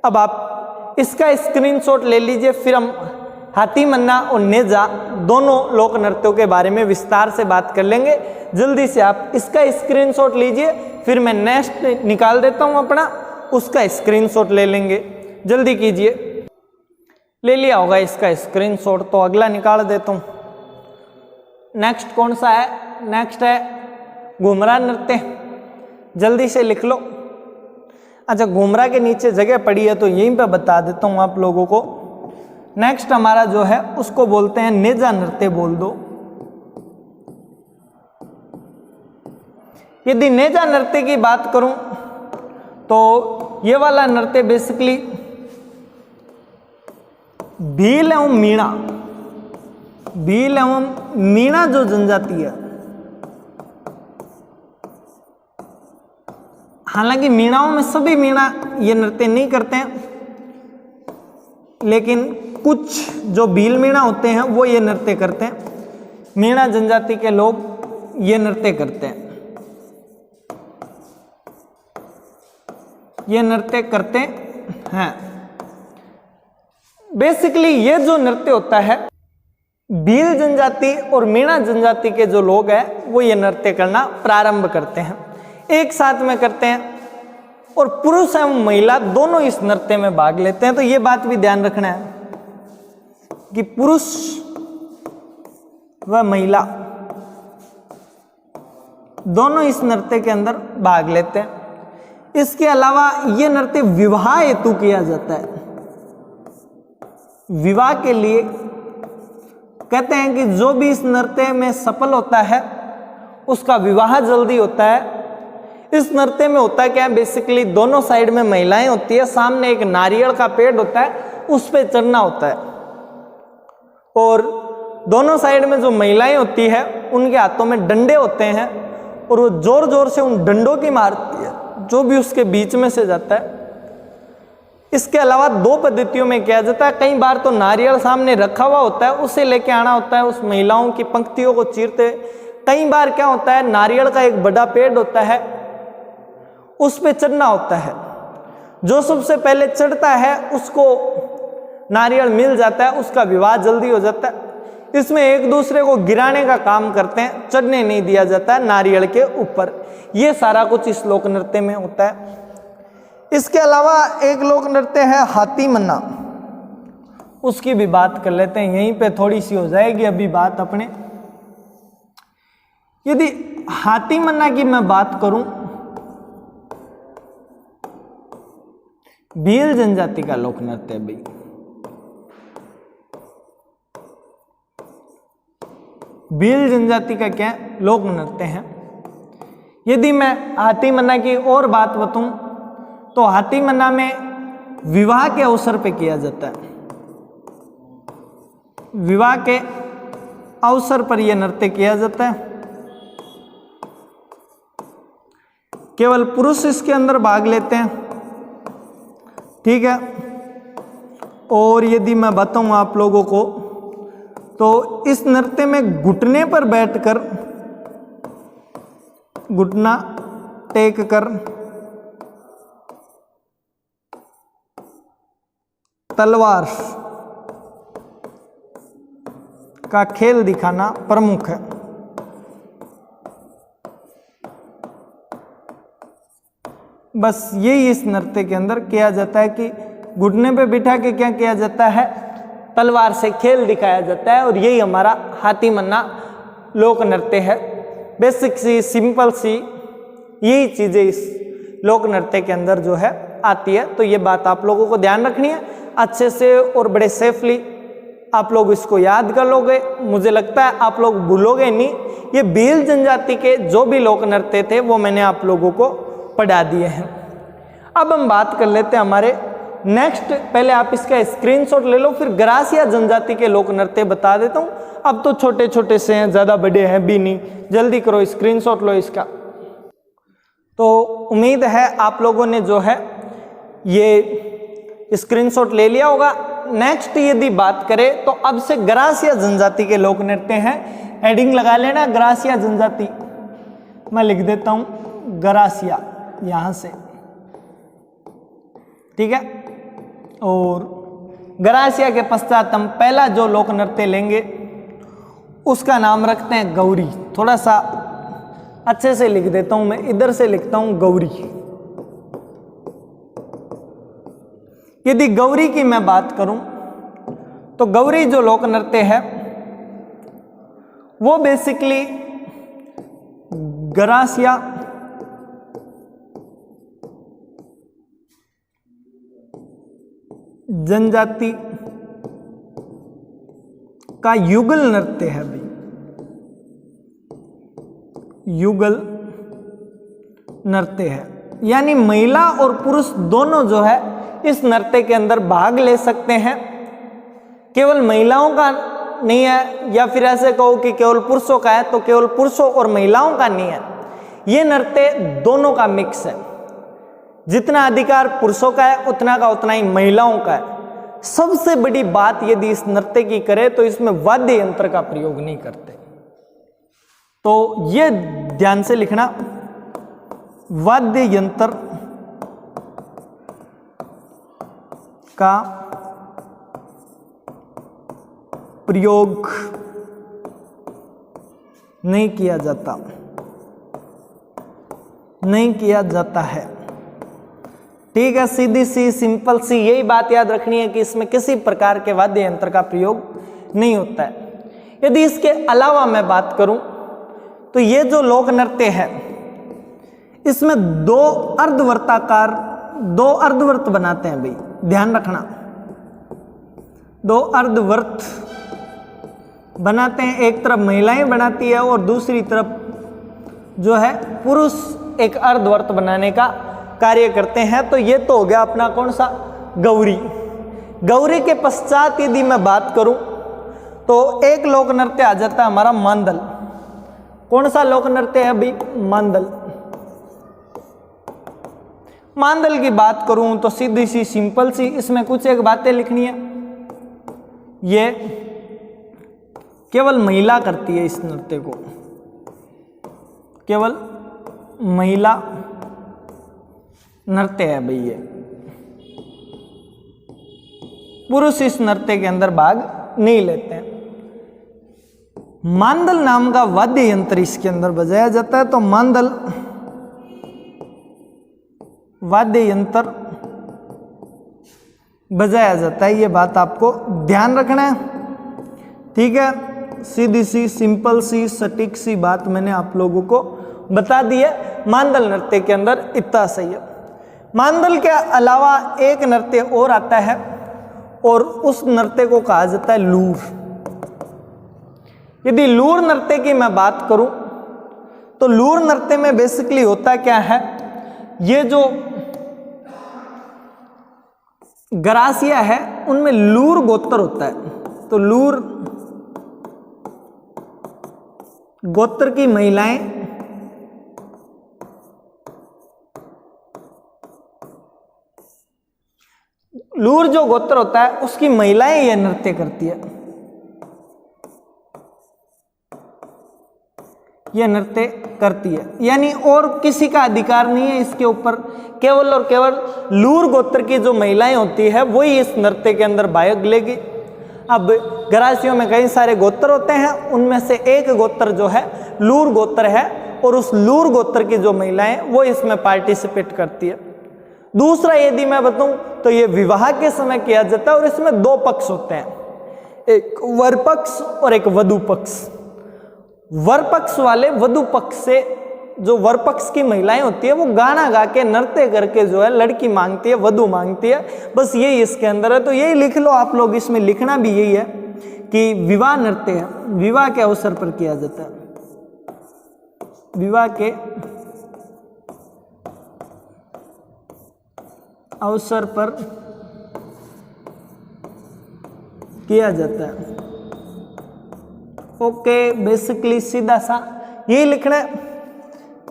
अब आप इसका स्क्रीनशॉट ले लीजिए, फिर हम हाथी मन्ना और नेजा दोनों लोक नृत्यों के बारे में विस्तार से बात कर लेंगे। जल्दी से आप इसका स्क्रीनशॉट लीजिए, फिर मैं नेक्स्ट निकाल देता हूं अपना, उसका स्क्रीनशॉट ले लेंगे। जल्दी कीजिए, ले लिया होगा इसका स्क्रीनशॉट, तो अगला निकाल देता हूं। नेक्स्ट कौन सा है? नेक्स्ट है घूमरा नृत्य, जल्दी से लिख लो। अच्छा, घूमरा के नीचे जगह पड़ी है तो यहीं पे बता देता हूं आप लोगों को। नेक्स्ट हमारा जो है उसको बोलते हैं नेजा नृत्य, बोल दो। यदि नेजा नृत्य की बात करूं तो ये वाला नृत्य बेसिकली भील एवं मीणा, भील एवं मीणा जो जनजाति है, हालांकि मीणाओं में सभी मीणा ये नृत्य नहीं करते हैं, लेकिन कुछ जो भील मीणा होते हैं वो ये नृत्य करते हैं। मीणा जनजाति के लोग ये नृत्य करते हैं, ये नृत्य करते हैं। बेसिकली ये जो नृत्य होता है भील जनजाति और मीणा जनजाति के जो लोग हैं वो ये नृत्य करना प्रारंभ करते हैं, एक साथ में करते हैं और पुरुष एवं महिला दोनों इस नृत्य में भाग लेते हैं। तो ये बात भी ध्यान रखना है कि पुरुष व महिला दोनों इस नृत्य के अंदर भाग लेते हैं। इसके अलावा ये नृत्य विवाह हेतु किया जाता है। विवाह के लिए कहते हैं कि जो भी इस नृत्य में सफल होता है उसका विवाह जल्दी होता है। इस नृत्य में होता क्या है, बेसिकली दोनों साइड में महिलाएं होती है, सामने एक नारियल का पेड़ होता है, उस पे चढ़ना होता है और दोनों साइड में जो महिलाएं होती है उनके हाथों में डंडे होते हैं और वो जोर जोर से उन डंडों की मारती है जो भी उसके बीच में से जाता है। इसके अलावा दो पद्धतियों में किया जाता है। कई बार तो नारियल सामने रखा हुआ होता है, उसे लेके आना होता है उस महिलाओं की पंक्तियों को चीरते। कई बार क्या होता है, नारियल का एक बड़ा पेड़ होता है, उस पे चढ़ना होता है। जो सबसे पहले चढ़ता है उसको नारियल मिल जाता है, उसका विवाह जल्दी हो जाता है। इसमें एक दूसरे को गिराने का काम करते हैं, चढ़ने नहीं दिया जाता है नारियल के ऊपर। ये सारा कुछ इस लोक नृत्य में होता है। इसके अलावा एक लोक नृत्य है हाथी मन्ना, उसकी भी बात कर लेते हैं, यहीं पे थोड़ी सी हो जाएगी अभी बात अपने। यदि हाथी मन्ना की मैं बात करूं, भील जनजाति का लोक नृत्य है भाई। भील जनजाति का क्या लोक नृत्य है। यदि मैं हाथी मन्ना की और बात बताऊं तो हाथी मन्ना में विवाह के अवसर पे किया जाता है। विवाह के अवसर पर यह नृत्य किया जाता है। केवल पुरुष इसके अंदर भाग लेते हैं, ठीक है। और यदि मैं बताऊं आप लोगों को तो इस नृत्य में घुटने पर बैठकर, घुटना टेक कर तलवार का खेल दिखाना प्रमुख है। बस यही इस नृत्य के अंदर किया जाता है कि घुटने पे बिठा के क्या किया जाता है, तलवार से खेल दिखाया जाता है, और यही हमारा हाथी मन्ना लोक नृत्य है। बेसिक सी सिंपल सी यही चीजें इस लोक नृत्य के अंदर जो है आती है। तो ये बात आप लोगों को ध्यान रखनी है अच्छे से, और बड़े सेफली आप लोग इसको याद कर लोगे। मुझे लगता है आप लोग भूलोगे नहीं। ये भील जनजाति के जो भी लोक नृत्य थे वो मैंने आप लोगों को पढ़ा दिए हैं। अब हम बात कर लेते हैं हमारे नेक्स्ट। पहले आप इसका स्क्रीनशॉट ले लो, फिर ग्रासिया जनजाति के लोक नृत्य बता देता हूँ। अब तो छोटे छोटे से हैं, ज़्यादा बड़े हैं भी नहीं। जल्दी करो, स्क्रीनशॉट लो इसका। तो उम्मीद है आप लोगों ने जो है ये स्क्रीनशॉट ले लिया होगा। नेक्स्ट यदि बात करें तो अब से ग्रासिया जनजाति के लोक नृत्य हैं। हेडिंग लगा लेना ग्रासिया जनजाति, मैं लिख देता हूँ ग्रासिया यहाँ से, ठीक है। और ग्रासिया के पश्चात हम पहला जो लोक नृत्य लेंगे उसका नाम रखते हैं गौरी। थोड़ा सा अच्छे से लिख देता हूं मैं, इधर से लिखता हूं गौरी। यदि गौरी की मैं बात करूं तो गौरी जो लोक नृत्य है वो बेसिकली ग्रासिया जनजाति का युगल नृत्य है भाई, युगल नृत्य है। यानी महिला और पुरुष दोनों जो है इस नृत्य के अंदर भाग ले सकते हैं। केवल महिलाओं का नहीं है, या फिर ऐसे कहो कि केवल पुरुषों का है, तो केवल पुरुषों और महिलाओं का नहीं है। ये नृत्य दोनों का मिक्स है। जितना अधिकार पुरुषों का है उतना का उतना ही महिलाओं का है। सबसे बड़ी बात यदि इस नृत्य की करें तो इसमें वाद्य यंत्र का प्रयोग नहीं करते। तो ये ध्यान से लिखना, वाद्य यंत्र का प्रयोग नहीं किया जाता, नहीं किया जाता है, ठीक है। सीधी सी सिंपल सी यही बात याद रखनी है कि इसमें किसी प्रकार के वाद्य यंत्र का प्रयोग नहीं होता है। यदि इसके अलावा मैं बात करूं तो ये जो लोक नृत्य है इसमें दो अर्धवर्त बनाते हैं भाई, ध्यान रखना। दो अर्धवर्त बनाते हैं, एक तरफ महिलाएं बनाती है और दूसरी तरफ जो है पुरुष एक अर्धवर्त बनाने का कार्य करते हैं। तो ये तो हो गया अपना कौन सा, गौरी। गौरी के पश्चात यदि मैं बात करूं तो एक लोक नृत्य आ जाता है हमारा मांदल। कौन सा लोक नृत्य है अभी, मांदल। मांदल की बात करूं तो सीधी सी सिंपल सी इसमें कुछ एक बातें लिखनी है। ये केवल महिला करती है इस नृत्य को, केवल महिला नृत्य है भाई ये। पुरुष इस नृत्य के अंदर भाग नहीं लेते हैं। मांदल नाम का वाद्य यंत्र इसके अंदर बजाया जाता है। तो मांदल वाद्य यंत्र बजाया जाता है, ये बात आपको ध्यान रखना है, ठीक है। सीधी सी सिंपल सी सटीक सी बात मैंने आप लोगों को बता दी है। मांदल नृत्य के अंदर इतना सही है। मांदल के अलावा एक नृत्य और आता है और उस नृत्य को कहा जाता है लूर। यदि लूर नृत्य की मैं बात करूं तो लूर नृत्य में बेसिकली होता क्या है, ये जो ग्रासिया है उनमें लूर गोत्र होता है। तो लूर गोत्र की महिलाएं लूर जो गोत्र होता है उसकी महिलाएं यह नृत्य करती है। ये नृत्य करती है, यानी और किसी का अधिकार नहीं है इसके ऊपर, केवल और केवल लूर गोत्र की जो महिलाएं होती है वही इस नृत्य के अंदर भाग लेगी। अब गरासियों में कई सारे गोत्र होते हैं, उनमें से एक गोत्र जो है लूर गोत्र है, और उस लूर गोत्र की जो महिलाएं वो इसमें पार्टिसिपेट करती है। दूसरा यदि मैं बताऊं तो ये विवाह के समय किया जाता है, और इसमें दो पक्ष होते हैं, एक वर पक्ष और एक वधु पक्ष। वर पक्ष वाले वधु पक्ष से जो वर पक्ष की महिलाएं होती है वो गाना गा के नृत्य करके जो है लड़की मांगती है, वधु मांगती है, बस यही इसके अंदर है। तो यही लिख लो आप लोग, इसमें लिखना भी यही है कि विवाह नृत्य है, विवाह के अवसर पर किया जाता है, विवाह के अवसर पर किया जाता है। ओके, बेसिकली सीधा सा यही लिखना है।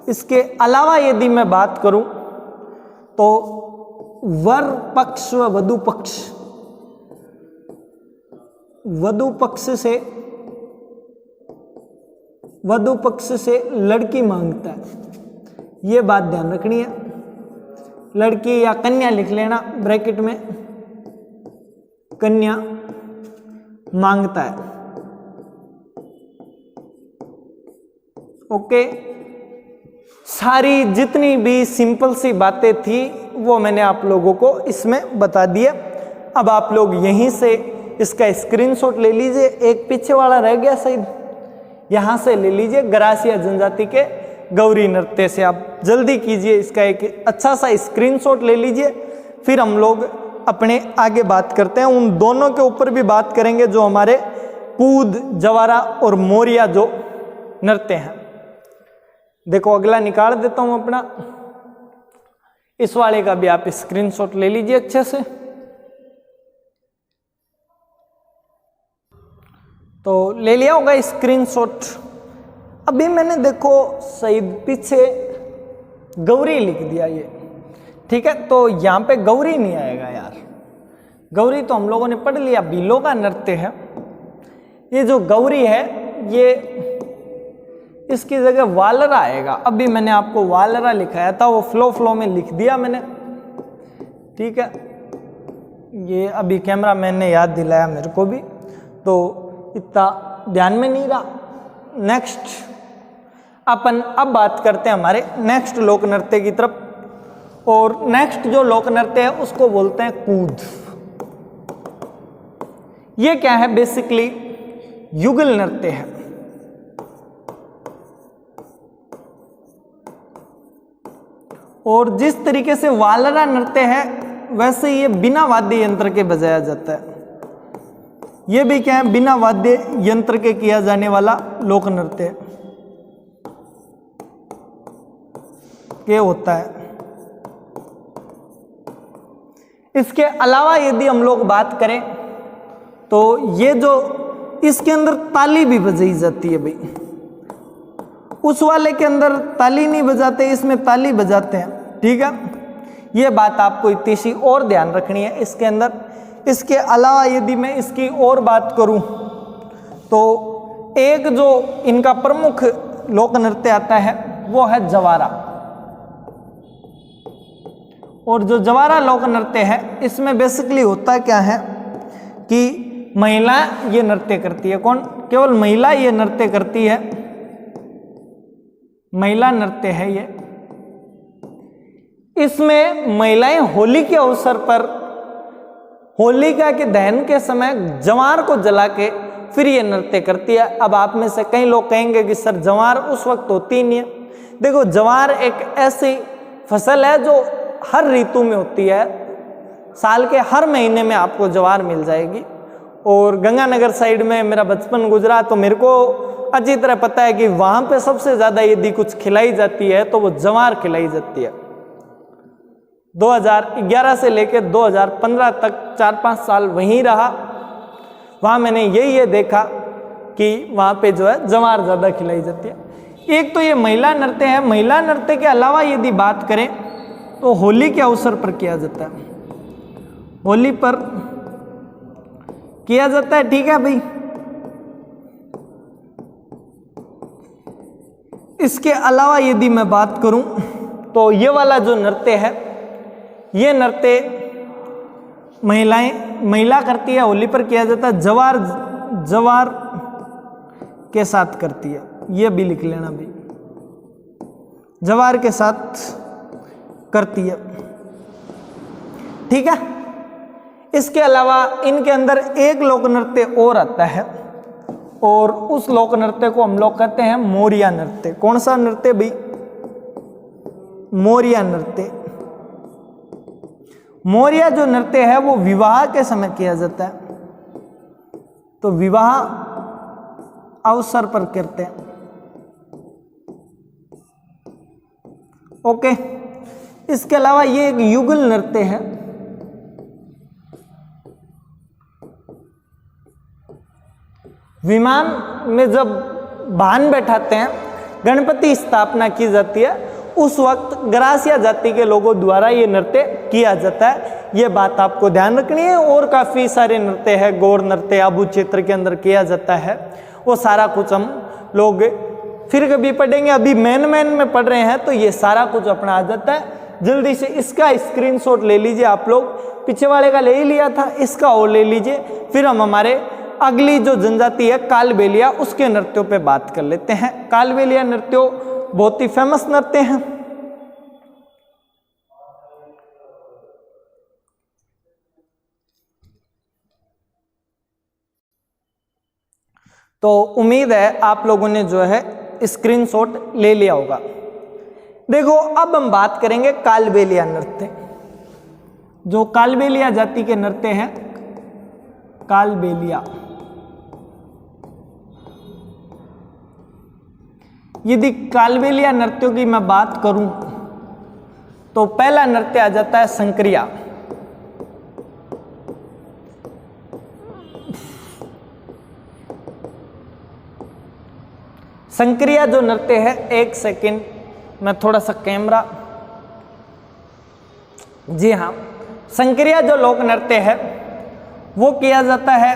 इसके अलावा यदि मैं बात करूं तो वर पक्ष व वधु पक्ष, वधु पक्ष से लड़की मांगता है, ये बात ध्यान रखनी है। लड़की या कन्या लिख लेना ब्रैकेट में, कन्या मांगता है। ओके, सारी जितनी भी सिंपल सी बातें थी वो मैंने आप लोगों को इसमें बता दिया। अब आप लोग यहीं से इसका स्क्रीनशॉट ले लीजिए, एक पीछे वाला रह गया शायद, यहाँ से ले लीजिए। गरासिया जनजाति के गौरी नृत्य से आप जल्दी कीजिए, इसका एक अच्छा सा स्क्रीनशॉट ले लीजिए। फिर हम लोग अपने आगे बात करते हैं, उन दोनों के ऊपर भी बात करेंगे जो हमारे कूद, जवारा और मोरिया जो नृत्य हैं। देखो अगला निकाल देता हूं अपना, इस वाले का भी आप स्क्रीनशॉट ले लीजिए अच्छे से। तो ले लिया होगा स्क्रीनशॉट। अभी मैंने देखो शायद पीछे गौरी लिख दिया ये, ठीक है, तो यहाँ पे गौरी नहीं आएगा यार, गौरी तो हम लोगों ने पढ़ लिया, भीलों का नृत्य है। ये जो गौरी है ये इसकी जगह वालरा आएगा। अभी मैंने आपको वालरा लिखाया था, वो फ्लो में लिख दिया मैंने, ठीक है। ये अभी कैमरा मैन ने याद दिलाया मेरे को भी, तो इतना ध्यान में नहीं रहा। नेक्स्ट अपन अब बात करते हैं हमारे नेक्स्ट लोक नृत्य की तरफ, और नेक्स्ट जो लोक नृत्य है उसको बोलते हैं कूद। ये क्या है? बेसिकली युगल नृत्य है। और जिस तरीके से वालरा नृत्य है वैसे ये बिना वाद्य यंत्र के बजाया जाता है। ये भी क्या है? बिना वाद्य यंत्र के किया जाने वाला लोक नृत्य है। ये होता है। इसके अलावा यदि हम लोग बात करें तो ये जो इसके अंदर ताली भी बजाई जाती है भाई, उस वाले के अंदर ताली नहीं बजाते, इसमें ताली बजाते हैं, ठीक है। ये बात आपको इतनी सी और ध्यान रखनी है इसके अंदर। इसके अलावा यदि मैं इसकी और बात करूं तो एक जो इनका प्रमुख लोक नृत्य आता है वो है जवारा। और जो जवारा लोक नृत्य है इसमें बेसिकली होता क्या है कि महिला ये नृत्य करती है। कौन? केवल महिला ये नृत्य करती है, महिला नृत्य है ये। इसमें महिलाएं होली के अवसर पर, होलिका के दहन के समय जवार को जला के फिर ये नृत्य करती है। अब आप में से कई लोग कहेंगे कि सर जवार उस वक्त होती ही नहीं है। देखो जवार एक ऐसी फसल है जो हर ऋतु में होती है, साल के हर महीने में आपको जवार मिल जाएगी। और गंगानगर साइड में मेरा बचपन गुजरा तो मेरे को अच्छी तरह पता है कि वहां पे सबसे ज्यादा यदि कुछ खिलाई जाती है तो वो जवार खिलाई जाती है। 2011 से लेकर 2015 तक 4-5 साल वहीं रहा, वहां मैंने ये देखा कि वहां पे जो है जवार ज्यादा खिलाई जाती है। एक तो ये महिला नृत्य है। महिला नृत्य के अलावा यदि बात करें तो होली के अवसर पर किया जाता है, होली पर किया जाता है, ठीक है भाई। इसके अलावा यदि मैं बात करूं तो ये वाला जो नृत्य है, ये नृत्य महिला करती है, होली पर किया जाता है, जवार के साथ करती है, ये भी लिख लेना भी, जवार के साथ करती है, ठीक है। इसके अलावा इनके अंदर एक लोक नृत्य और आता है और उस लोक नृत्य को हम लोग कहते हैं मोरिया नृत्य। कौन सा नृत्य भाई? मोरिया नृत्य। मोरिया जो नृत्य है वो विवाह के समय किया जाता है, तो विवाह अवसर पर करते हैं, ओके। इसके अलावा ये एक युगल नृत्य है, विमान में जब वाहन बैठाते हैं, गणपति स्थापना की जाती है, उस वक्त ग्रासिया जाति के लोगों द्वारा ये नृत्य किया जाता है, ये बात आपको ध्यान रखनी है। और काफ़ी सारे नृत्य है, गौर नृत्य आबू क्षेत्र के अंदर किया जाता है, वो सारा कुछ हम लोग फिर कभी पढ़ेंगे, अभी मेन में पढ़ रहे हैं तो ये सारा कुछ अपना आ जाता है। जल्दी से इसका स्क्रीनशॉट ले लीजिए आप लोग, पीछे वाले का ले ही लिया था, इसका और ले लीजिए, फिर हम हमारे अगली जो जनजाति है कालबेलिया, उसके नृत्यों पे बात कर लेते हैं। कालबेलिया नृत्यों बहुत ही फेमस नृत्य हैं। तो उम्मीद है आप लोगों ने जो है स्क्रीनशॉट ले लिया होगा। देखो अब हम बात करेंगे कालबेलिया नृत्य। जो कालबेलिया जाति के नृत्य हैं, कालबेलिया, यदि कालबेलिया नृत्यों की मैं बात करूं तो पहला नृत्य आ जाता है संक्रिया। संक्रिया जो नृत्य है, एक सेकंड मैं थोड़ा सा कैमरा, जी हाँ, संक्रिया जो लोक नृत्य है वो किया जाता है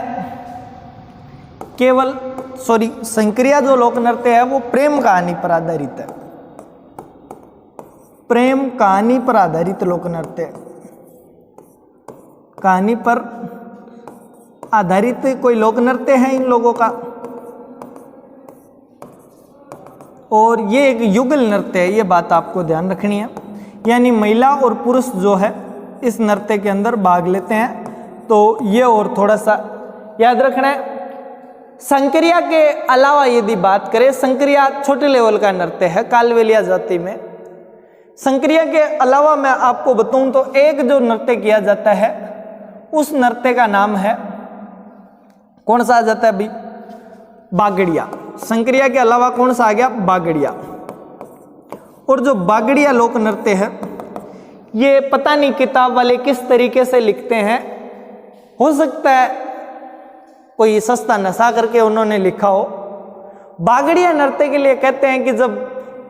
केवल, सॉरी, संक्रिया जो लोक नृत्य है वो प्रेम कहानी पर आधारित है, प्रेम कहानी पर आधारित लोक नृत्य, कहानी पर आधारित कोई लोक नृत्य है इन लोगों का। और ये एक युगल नृत्य है, ये बात आपको ध्यान रखनी है, यानी महिला और पुरुष जो है इस नृत्य के अंदर भाग लेते हैं, तो ये और थोड़ा सा याद रखना है। संक्रिया के अलावा यदि बात करें, संक्रिया छोटे लेवल का नृत्य है कालबेलिया जाति में। संक्रिया के अलावा मैं आपको बताऊं तो एक जो नृत्य किया जाता है उस नृत्य का नाम है, कौन सा आ जाता है भाई? बागड़िया। संक्रिया के अलावा कौन सा आ गया? बागड़िया। और जो बागड़िया लोक नृत्य है ये पता नहीं किताब वाले किस तरीके से लिखते हैं, हो सकता है कोई सस्ता नशा करके उन्होंने लिखा हो। बागड़िया नृत्य के लिए कहते हैं कि जब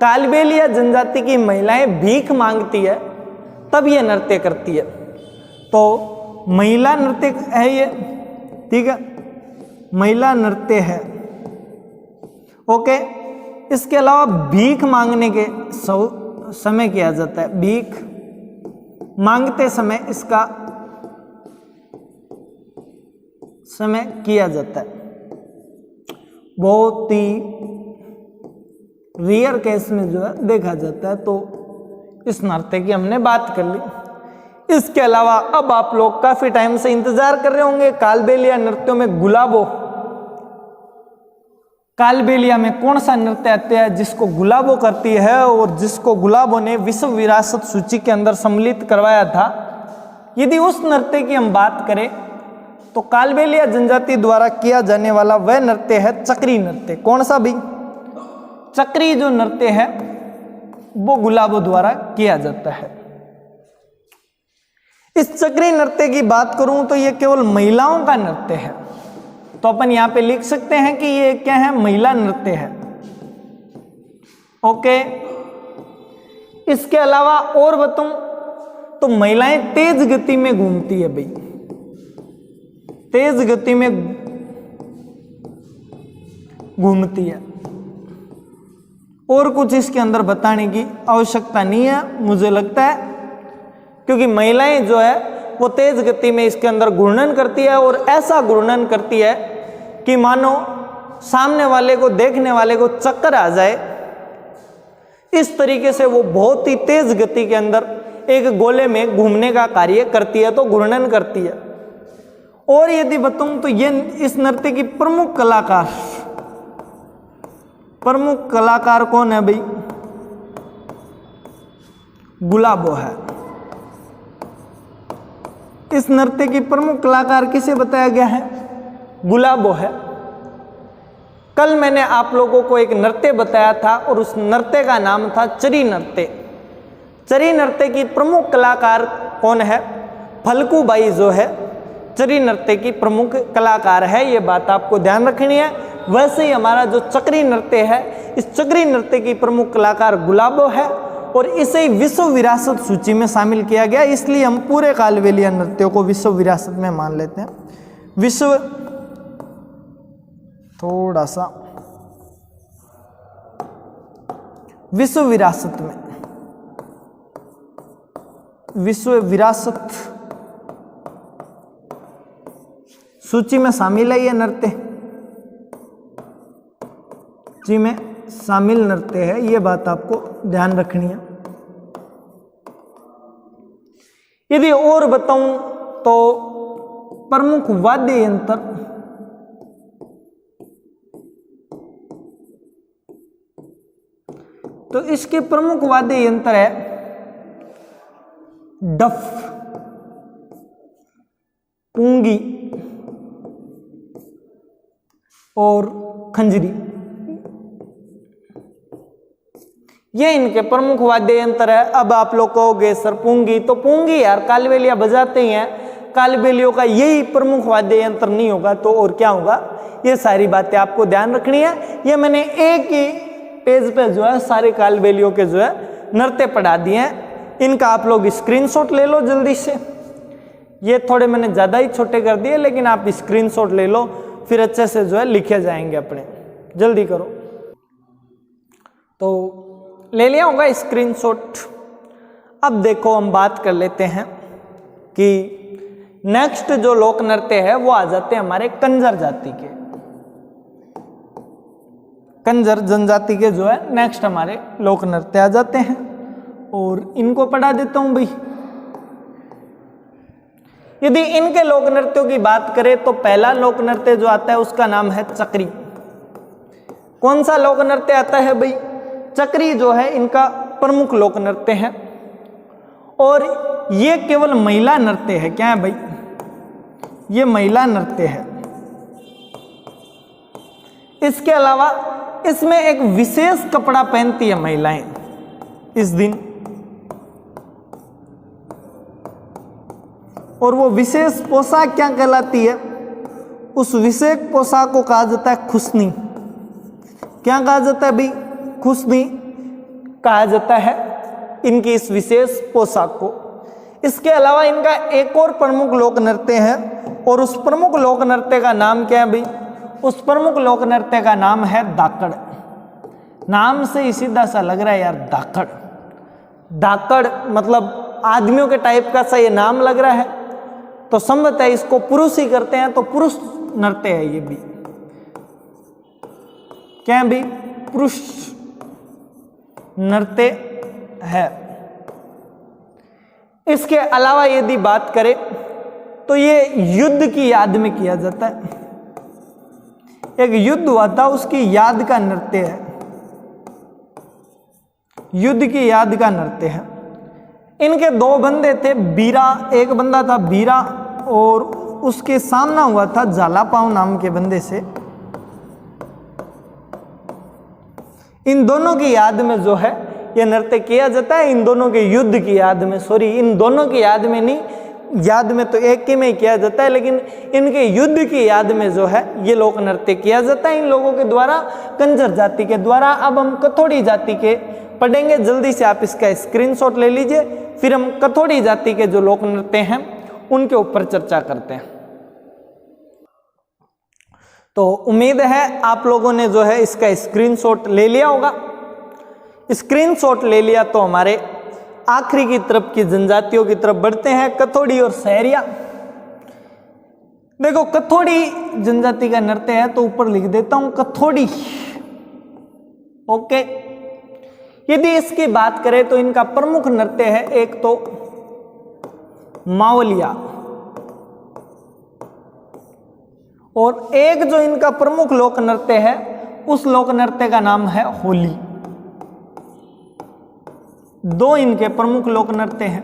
कालबेलिया जनजाति की महिलाएं भीख मांगती है तब ये नृत्य करती है, तो महिला नृत्य है ये, ठीक है, महिला नृत्य है, ओके। इसके अलावा भीख मांगने के समय किया जाता है, भीख मांगते समय इसका समय किया जाता है, बहुत ही रेयर केस में जो है देखा जाता है, तो इस नृत्य की हमने बात कर ली। इसके अलावा अब आप लोग काफी टाइम से इंतजार कर रहे होंगे कालबेलिया नृत्यों में गुलाबो। कालबेलिया में कौन सा नृत्य आता है जिसको गुलाबो करती है और जिसको गुलाबो ने विश्व विरासत सूची के अंदर सम्मिलित करवाया था? यदि उस नृत्य की हम बात करें तो कालबेलिया जनजाति द्वारा किया जाने वाला वह नृत्य है चक्री नृत्य। कौन सा भी? चक्री जो नृत्य है वो गुलाबो द्वारा किया जाता है। इस चक्री नृत्य की बात करूं तो ये केवल महिलाओं का नृत्य है, तो अपन यहां पे लिख सकते हैं कि ये क्या है? महिला नृत्य है, ओके। इसके अलावा और बताऊं तो महिलाएं तेज गति में घूमती है भाई, तेज गति में घूमती है, और कुछ इसके अंदर बताने की आवश्यकता नहीं है मुझे लगता है, क्योंकि महिलाएं जो है वो तेज गति में इसके अंदर घूर्णन करती है और ऐसा घूर्णन करती है कि मानो सामने वाले को, देखने वाले को चक्कर आ जाए। इस तरीके से वो बहुत ही तेज गति के अंदर एक गोले में घूमने का कार्य करती है, तो घूर्णन करती है। और यदि बताऊं तो ये इस नृत्य की प्रमुख कलाकार कौन है भाई? गुलाबो है। इस नृत्य की प्रमुख कलाकार किसे बताया गया है? गुलाबो है। कल मैंने आप लोगों को एक नृत्य बताया था और उस नृत्य का नाम था चरी नृत्य। चरी नृत्य की प्रमुख कलाकार कौन है? फल्गुबाई जो है चरी नृत्य की प्रमुख कलाकार है, ये बात आपको ध्यान रखनी है। वैसे ही हमारा जो चक्री नृत्य है, इस चक्री नृत्य की प्रमुख कलाकार गुलाबो है और इसे विश्व विरासत सूची में शामिल किया गया, इसलिए हम पूरे कालबेलिया नृत्यों को विश्व विरासत में मान लेते हैं। विश्व विरासत सूची में शामिल है, ये नृत्य जी में शामिल नृत्य है, ये बात आपको ध्यान रखनी है। यदि और बताऊं तो प्रमुख वाद्य यंत्र तो इसके प्रमुख वाद्य यंत्र है डफ, पूंगी और खंजरी। ये इनके प्रमुख वाद्य यंत्र है। अब आप लोग कहोगे सर पूंगी, तो पूंगी यार कालबेलिया बजाते ही हैं, कालबेलियों का यही प्रमुख वाद्य यंत्र नहीं होगा तो और क्या होगा? ये सारी बातें आपको ध्यान रखनी है। ये मैंने एक ही पेज पे जो है सारे कालबेलियों के जो है नृत्य पढ़ा दिए हैं। इनका आप लोग स्क्रीनशॉट ले लो जल्दी से। ये थोड़े मैंने ज़्यादा ही छोटे कर दिए, लेकिन आप स्क्रीनशॉट ले लो, फिर अच्छे से जो है लिखे जाएंगे अपने। जल्दी करो। तो ले लिया होगा स्क्रीनशॉट। अब देखो हम बात कर लेते हैं कि नेक्स्ट जो लोक नृत्य है वो आ जाते हैं हमारे कंजर जाति के। कंजर जनजाति के जो है नेक्स्ट हमारे लोक नृत्य आ जाते हैं और इनको पढ़ा देता हूं भाई। यदि इनके लोक नृत्यों की बात करें तो पहला लोक नृत्य जो आता है उसका नाम है चक्री। कौन सा लोक नृत्य आता है भाई? चक्री जो है इनका प्रमुख लोक नृत्य है और ये केवल महिला नृत्य है। क्या है भाई? ये महिला नृत्य है। इसके अलावा इसमें एक विशेष कपड़ा पहनती है महिलाएं इस दिन, और वो विशेष पोशाक क्या कहलाती है? उस विशेष पोशाक को कहा जाता है खुसनी। क्या कहा जाता है भाई? खुसनी कहा जाता है इनकी इस विशेष पोशाक को। इसके अलावा इनका एक और प्रमुख लोक नृत्य है और उस प्रमुख लोक नृत्य का नाम क्या है भाई? उस प्रमुख लोक नृत्य का नाम है धाकड़। नाम से ही सीधा सा लग रहा है यार, धाकड़। धाकड़ मतलब आदमियों के टाइप का सा ये नाम लग रहा है, तो संभवतः है इसको पुरुष ही करते हैं, तो पुरुष नृत्य है ये भी। क्या है भाई? पुरुष नृत्य है। इसके अलावा यदि बात करें तो ये युद्ध की याद में किया जाता है। एक युद्ध हुआ था उसकी याद का नृत्य है, युद्ध की याद का नृत्य है। इनके दो बंदे थे, बीरा, एक बंदा था बीरा और उसके सामना हुआ था झालापांव नाम के बंदे से। इन दोनों की याद में जो है ये नृत्य किया जाता है, इन दोनों के युद्ध की याद में, सॉरी इन दोनों की याद में नहीं, याद में तो एक ही में ही किया जाता है, लेकिन इनके युद्ध की याद में जो है ये लोक नृत्य किया जाता है इन लोगों के द्वारा, कंजर जाति के द्वारा। अब हम कथोड़ी जाति के पढ़ेंगे, जल्दी से आप इसका स्क्रीनशॉट ले लीजिए, फिर हम कथोड़ी जाति के जो लोक नृत्य हैं उनके ऊपर चर्चा करते हैं। तो उम्मीद है आप लोगों ने जो है इसका स्क्रीनशॉट ले लिया होगा स्क्रीनशॉट ले लिया तो हमारे आखिरी की तरफ की जनजातियों की तरफ बढ़ते हैं, कथोड़ी और सहरिया। देखो कथोड़ी जनजाति का नृत्य है तो ऊपर लिख देता हूं कथोड़ी। ओके, यदि इसकी बात करें तो इनका प्रमुख नृत्य है एक तो मावलिया, और एक जो इनका प्रमुख लोक नृत्य है उस लोक नृत्य का नाम है होली। दो इनके प्रमुख लोक नृत्य हैं।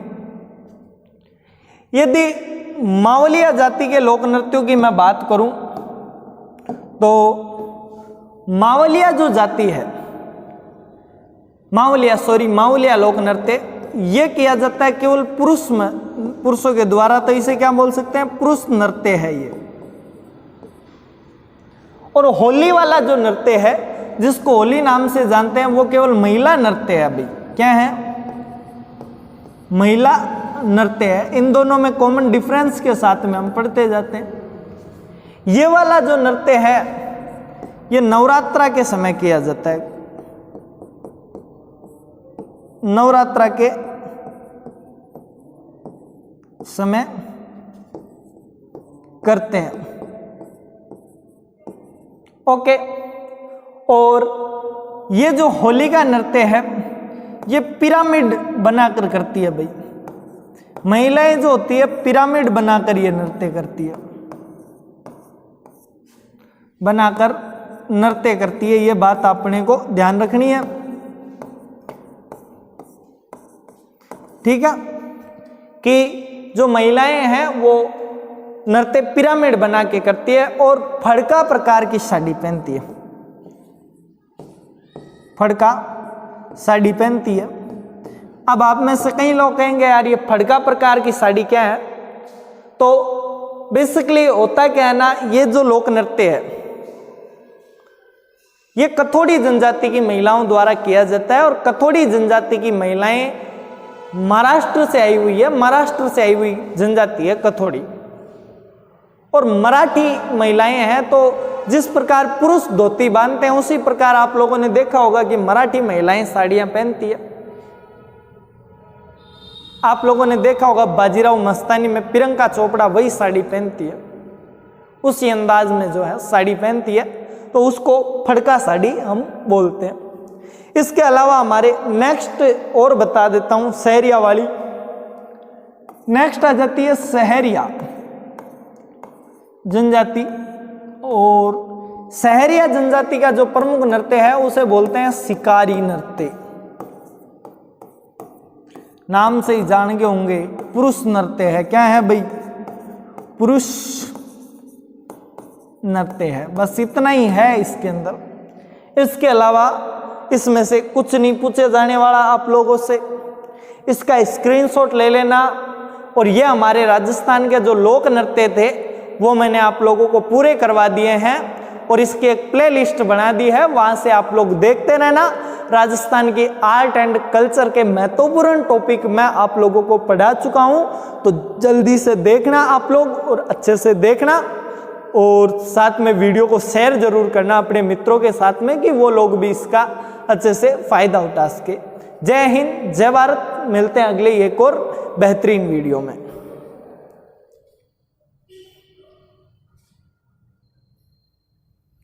यदि मावलिया जाति के लोक नृत्यों की मैं बात करूं तो मावलिया जो जाति है, मावलिया लोक नृत्य ये किया जाता है केवल पुरुषों के द्वारा, तो इसे क्या बोल सकते हैं, पुरुष नृत्य है ये। और होली वाला जो नृत्य है जिसको होली नाम से जानते हैं वो केवल महिला नृत्य है। अभी क्या है, महिला नृत्य है। इन दोनों में कॉमन डिफरेंस के साथ में हम पढ़ते जाते हैं। ये वाला जो नृत्य है ये नवरात्रा के समय किया जाता है, नवरात्रा के समय करते हैं। ओके, और ये जो होली का नृत्य है ये पिरामिड बनाकर करती है। भाई महिलाएं जो होती है पिरामिड बनाकर ये नृत्य करती है, बनाकर नृत्य करती है। ये बात अपने को ध्यान रखनी है, ठीक है, कि जो महिलाएं हैं वो नृत्य पिरामिड बना के करती है और फड़का प्रकार की साड़ी पहनती है, फड़का साड़ी पहनती है। अब आप में से कई लोग कहेंगे यार ये फड़का प्रकार की साड़ी क्या है, तो बेसिकली होता क्या है ना, ये जो लोक नृत्य है ये कथोड़ी जनजाति की महिलाओं द्वारा किया जाता है। और कथोड़ी जनजाति की महिलाएं महाराष्ट्र से आई हुई है, महाराष्ट्र से आई हुई जनजाति है कथोड़ी। और मराठी महिलाएं हैं तो जिस प्रकार पुरुष धोती बांधते हैं उसी प्रकार आप लोगों ने देखा होगा कि मराठी महिलाएं साड़ियां पहनती है। आप लोगों ने देखा होगा बाजीराव मस्तानी में प्रियंका चोपड़ा वही साड़ी पहनती है, उसी अंदाज में जो है साड़ी पहनती है, तो उसको फड़का साड़ी हम बोलते हैं। इसके अलावा हमारे नेक्स्ट और बता देता हूं सहरिया वाली। नेक्स्ट आ जाती है सहरिया जनजाति, और सहरिया जनजाति का जो प्रमुख नृत्य है उसे बोलते हैं शिकारी नृत्य। नाम से ही जान के होंगे पुरुष नृत्य है। क्या है भाई, पुरुष नृत्य है, बस इतना ही है इसके अंदर। इसके अलावा इसमें से कुछ नहीं पूछे जाने वाला आप लोगों से, इसका स्क्रीनशॉट ले लेना। और ये हमारे राजस्थान के जो लोक नृत्य थे वो मैंने आप लोगों को पूरे करवा दिए हैं और इसकी एक प्लेलिस्ट बना दी है, वहां से आप लोग देखते रहना। राजस्थान की आर्ट एंड कल्चर के महत्वपूर्ण टॉपिक मैं आप लोगों को पढ़ा चुका हूं, तो जल्दी से देखना आप लोग और अच्छे से देखना, और साथ में वीडियो को शेयर जरूर करना अपने मित्रों के साथ में कि वो लोग भी इसका अच्छे से फायदा उठा सके। जय हिंद, जय भारत। मिलते हैं अगले एक और बेहतरीन वीडियो में।